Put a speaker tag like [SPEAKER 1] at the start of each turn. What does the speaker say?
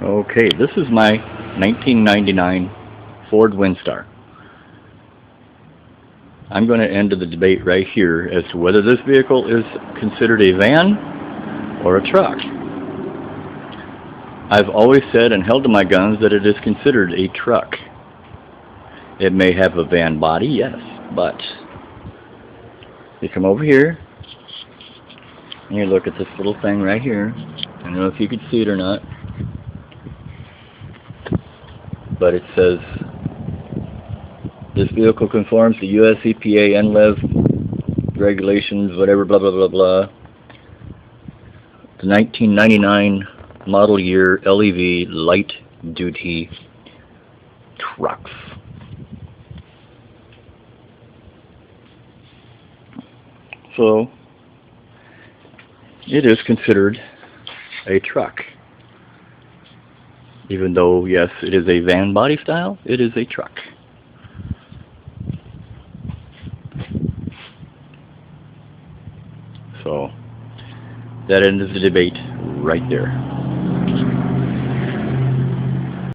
[SPEAKER 1] Okay, this is my 1999 Ford Windstar. I'm going to end the debate right here as to whether this vehicle is considered a van or a truck. I've always said and held to my guns that it is considered a truck. It may have a van body, yes, but you come over here and you look at this little thing right here. I don't know if you could see it or not, but it says this vehicle conforms to US EPA NLEV regulations, whatever, blah, blah, blah, blah. The 1999 model year LEV light duty trucks. So it is considered a truck. Even though, yes, it is a van body style, it is a truck. So that ends the debate right there.